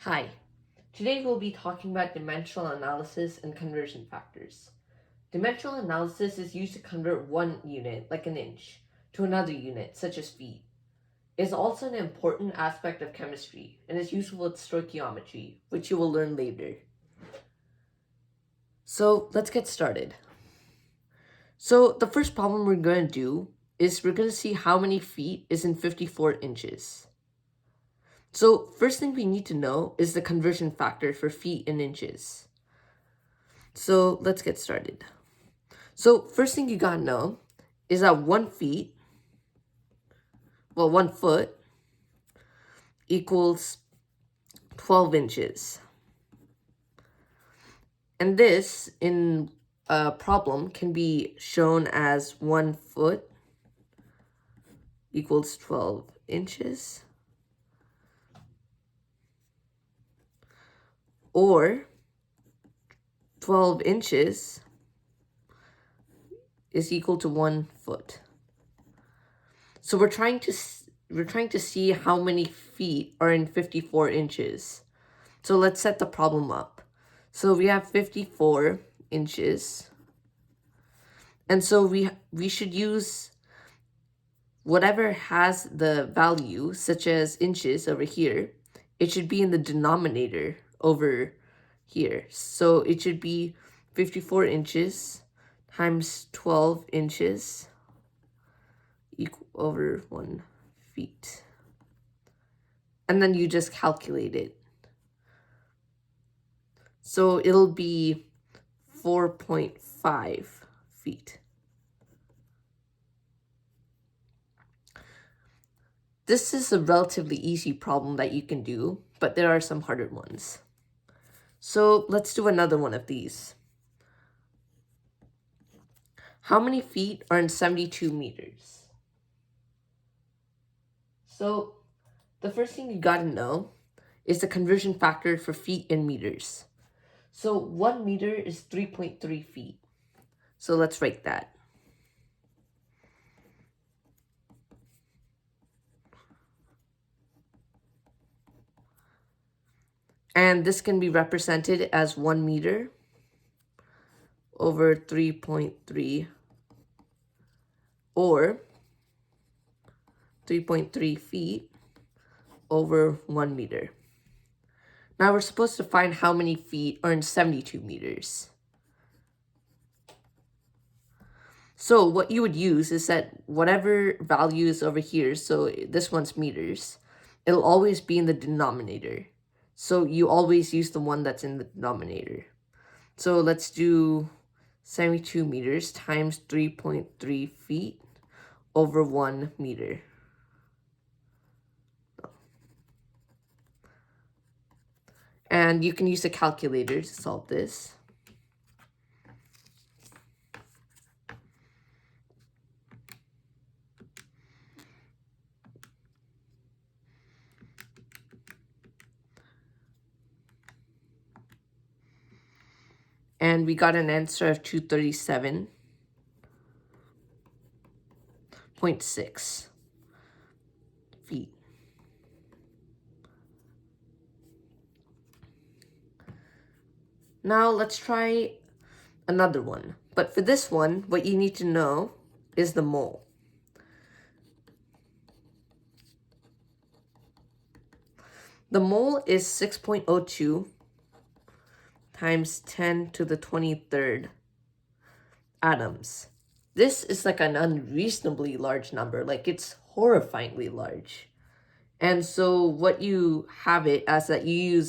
Hi, today we'll be talking about dimensional analysis and conversion factors. Dimensional analysis is used to convert one unit, like an inch, to another unit, such as feet. It is also an important aspect of chemistry and is useful with stoichiometry, which you will learn later. So let's get started. So the first problem we're going to do is we're going to see how many feet is in 54 inches. So first thing we need to know is the conversion factor for feet and inches. So let's get started. So first thing you gotta know is that 1 foot equals 12 inches. And this in a problem can be shown as 1 foot equals 12 inches. Or 12 inches is equal to 1 foot. So we're trying to see how many feet are in 54 inches. So let's set the problem up. So we have 54 inches. And so we should use whatever has the value, such as inches over here, it should be in the denominator over here. So it should be 54 inches times 12 inches equal over 1 feet. And then you just calculate it. So it'll be 4.5 feet. This is a relatively easy problem that you can do, but there are some harder ones. So let's do another one of these. How many feet are in 72 meters? So the first thing you gotta know is the conversion factor for feet in meters. So 1 meter is 3.3 feet. So let's write that. And this can be represented as 1 meter over 3.3 or 3.3 feet over 1 meter. Now we're supposed to find how many feet are in 72 meters. So what you would use is that whatever value is over here, so this one's meters, it'll always be in the denominator. So you always use the one that's in the denominator. So let's do 72 meters times 3.3 feet over 1 meter. And you can use a calculator to solve this. And we got an answer of 237.6 feet. Now let's try another one. But for this one, what you need to know is the mole. The mole is 6.02 times 10 to the 23rd atoms. This is like an unreasonably large number, like it's horrifyingly large. And so what you have it as that you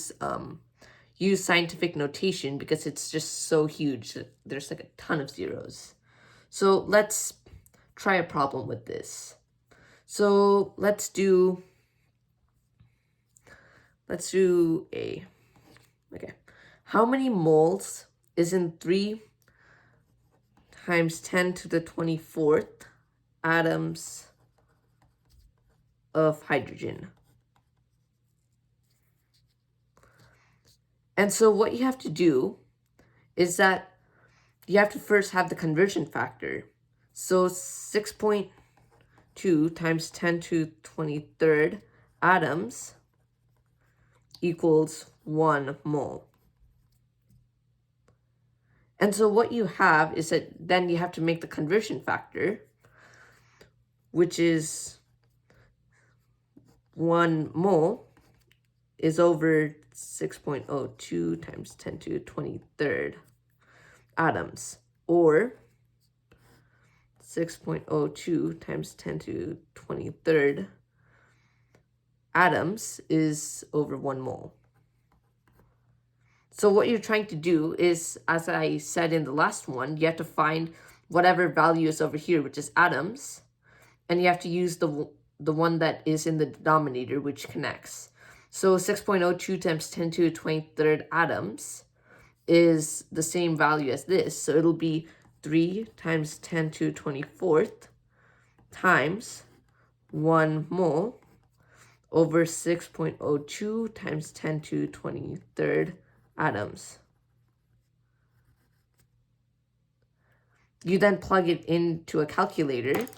use scientific notation because it's just so huge that there's like a ton of zeros. So let's try a problem with this. So let's do a, okay. How many moles is in 3 times 10 to the 24th atoms of hydrogen? And so what you have to do is that you have to first have the conversion factor. So 6.2 times 10 to 23rd atoms equals 1 mole. And so what you have is that then you have to make the conversion factor, which is 1 mole is over 6.02 times 10 to the 23rd atoms, or 6.02 times 10 to the 23rd atoms is over 1 mole. So what you're trying to do is, as I said in the last one, you have to find whatever value is over here, which is atoms, and you have to use the one that is in the denominator, which connects. So 6.02 times 10 to the 23rd atoms is the same value as this. So it'll be 3 times 10 to the 24th times 1 mole over 6.02 times 10 to the 23rd atoms. You then plug it into a calculator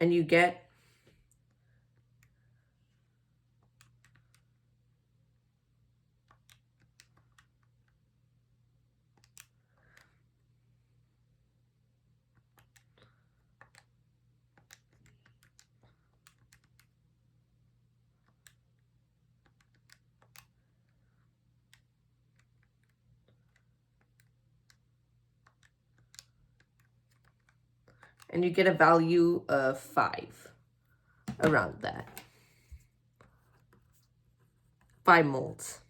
and you get a value of 5, around that. 5 moles.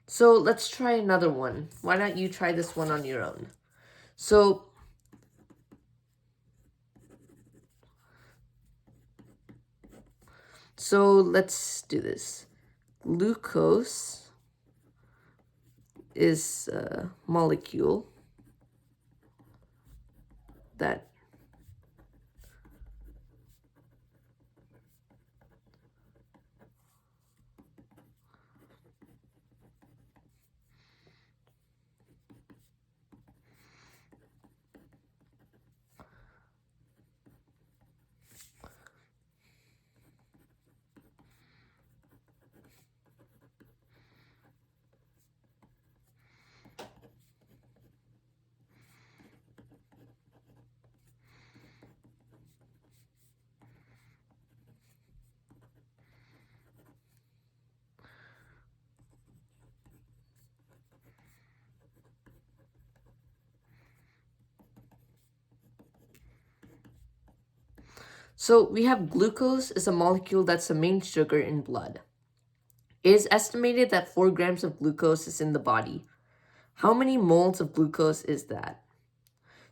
So let's try another one. Why not you try this one on your own? So let's do this. Glucose is a molecule that So we have glucose is a molecule that's the main sugar in blood. It is estimated that 4 grams of glucose is in the body. How many moles of glucose is that?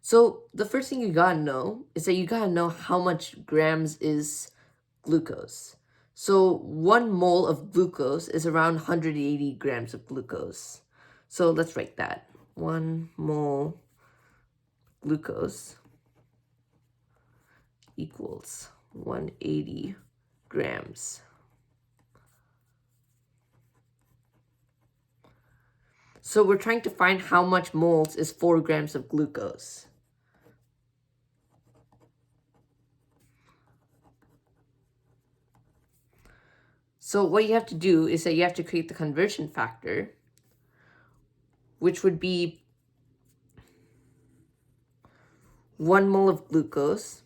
So the first thing you gotta know is that you gotta know how much grams is glucose. So 1 mole of glucose is around 180 grams of glucose. So let's write that. 1 mole glucose equals 180 grams. So we're trying to find how much moles is 4 grams of glucose. So what you have to do is that you have to create the conversion factor, which would be 1 mole of glucose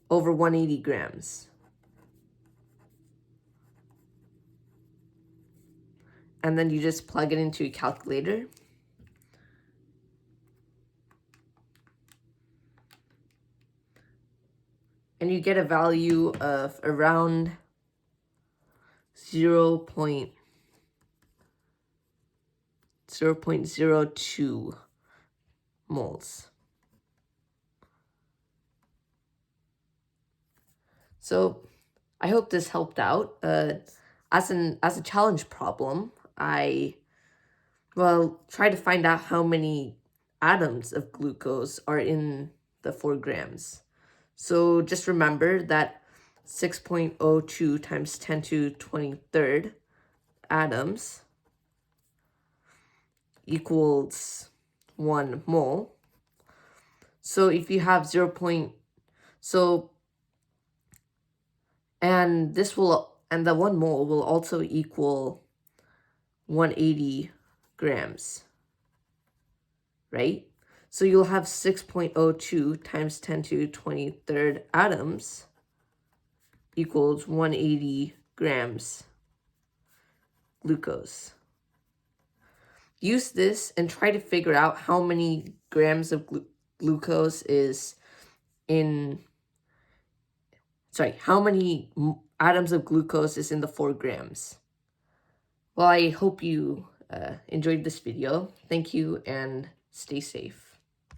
over 180 grams. And then you just plug it into a calculator. And you get a value of around 0.02 moles. So I hope this helped out. As a challenge problem, I try to find out how many atoms of glucose are in the 4 grams. So just remember that 6.02 times 10 to the 23rd atoms equals 1 mole. So if you have 0. And the 1 mole will also equal 180 grams, right? So you'll have 6.02 times 10 to 23rd atoms equals 180 grams glucose. Use this and try to figure out how many grams of glucose is in, how many atoms of glucose is in the 4 grams. Well, I hope you enjoyed this video. Thank you and stay safe.